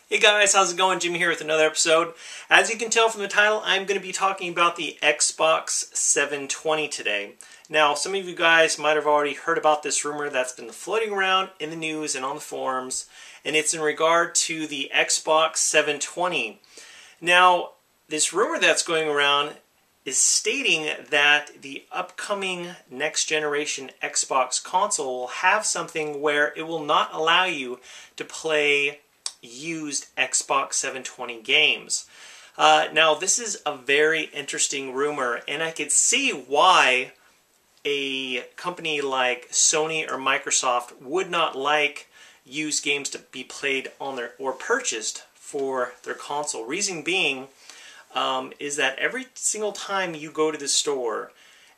Hey guys, how's it going? Jimmy here with another episode. As you can tell from the title, I'm going to be talking about the Xbox 720 today. Now, some of you guys might have already heard about this rumor that's been floating around in the news and on the forums, and it's in regard to the Xbox 720. Now, this rumor that's going around is stating that the upcoming next generation Xbox console will have something where it will not allow you to play used Xbox 720 games. Now, this is a very interesting rumor, and I could see why a company like Sony or Microsoft would not like used games to be played on their or purchased for their console. Reason being is that every single time you go to the store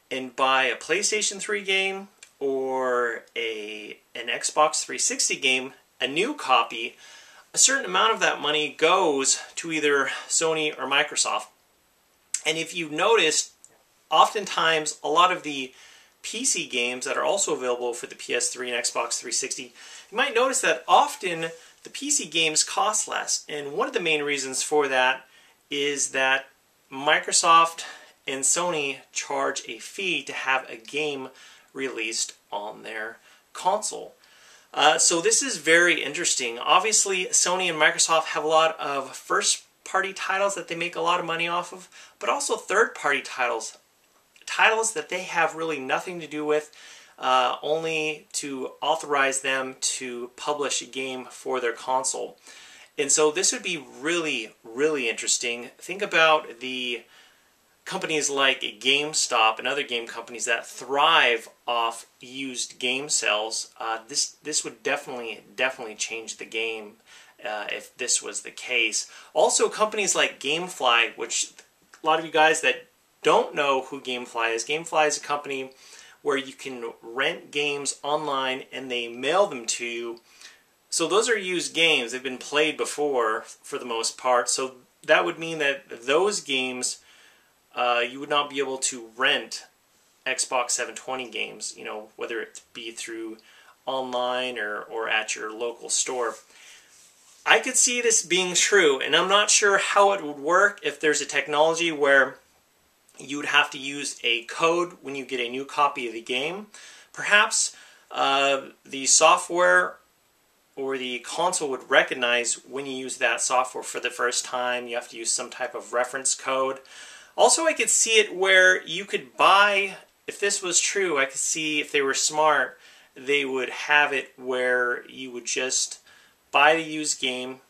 and buy a PlayStation 3 game or an Xbox 360 game, a new copy, a certain amount of that money goes to either Sony or Microsoft. And if you noticed, oftentimes a lot of the PC games that are also available for the PS3 and Xbox 360, you might notice that often the PC games cost less. And one of the main reasons for that is that Microsoft and Sony charge a fee to have a game released on their console. So this is very interesting. Obviously, Sony and Microsoft have a lot of first-party titles that they make a lot of money off of, but also third-party titles. Titles that they have really nothing to do with, only to authorize them to publish a game for their console. And so this would be really, really interesting. Think about the companies like GameStop and other game companies that thrive off used game sales. This would definitely change the game if this was the case. Also, companies like GameFly, which a lot of you guys that don't know who GameFly is a company where you can rent games online and they mail them to you. So those are used games. They've been played before for the most part. So that would mean that those games you would not be able to rent Xbox 720 games, whether it be through online or at your local store. I could see this being true, and I'm not sure how it would work if there's a technology where you would have to use a code when you get a new copy of the game. Perhaps the software or the console would recognize when you use that software for the first time. You have to use some type of reference code. Also, I could see it where you could buy, if this was true, I could see if they were smart, they would have it where you would just buy the used game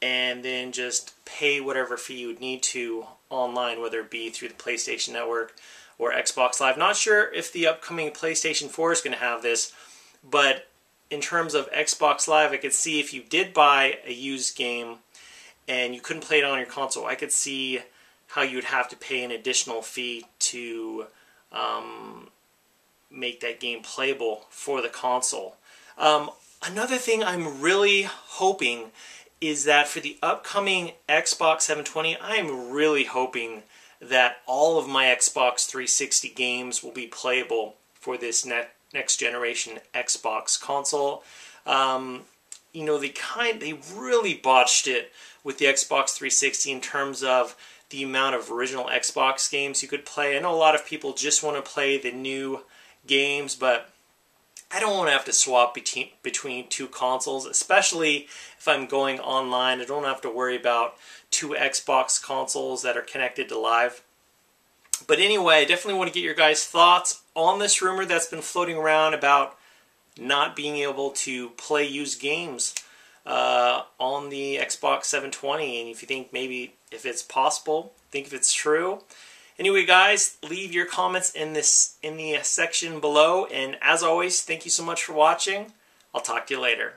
and then just pay whatever fee you would need to online, whether it be through the PlayStation Network or Xbox Live. Not sure if the upcoming PlayStation 4 is going to have this, but in terms of Xbox Live, I could see if you did buy a used game and you couldn't play it on your console, I could see how you would have to pay an additional fee to make that game playable for the console. Another thing I'm really hoping is that for the upcoming Xbox 720, I am really hoping that all of my Xbox 360 games will be playable for this next generation Xbox console. They really botched it with the Xbox 360 in terms of the amount of original Xbox games you could play. I know a lot of people just want to play the new games, but I don't want to have to swap between two consoles, especially if I'm going online. I don't have to worry about two Xbox consoles that are connected to live. But anyway, I definitely want to get your guys' thoughts on this rumor that's been floating around about not being able to play used games on the Xbox 720, and if you think maybe if it's possible, think if it's true. Anyway, guys, leave your comments in the section below, and as always, thank you so much for watching. I'll talk to you later.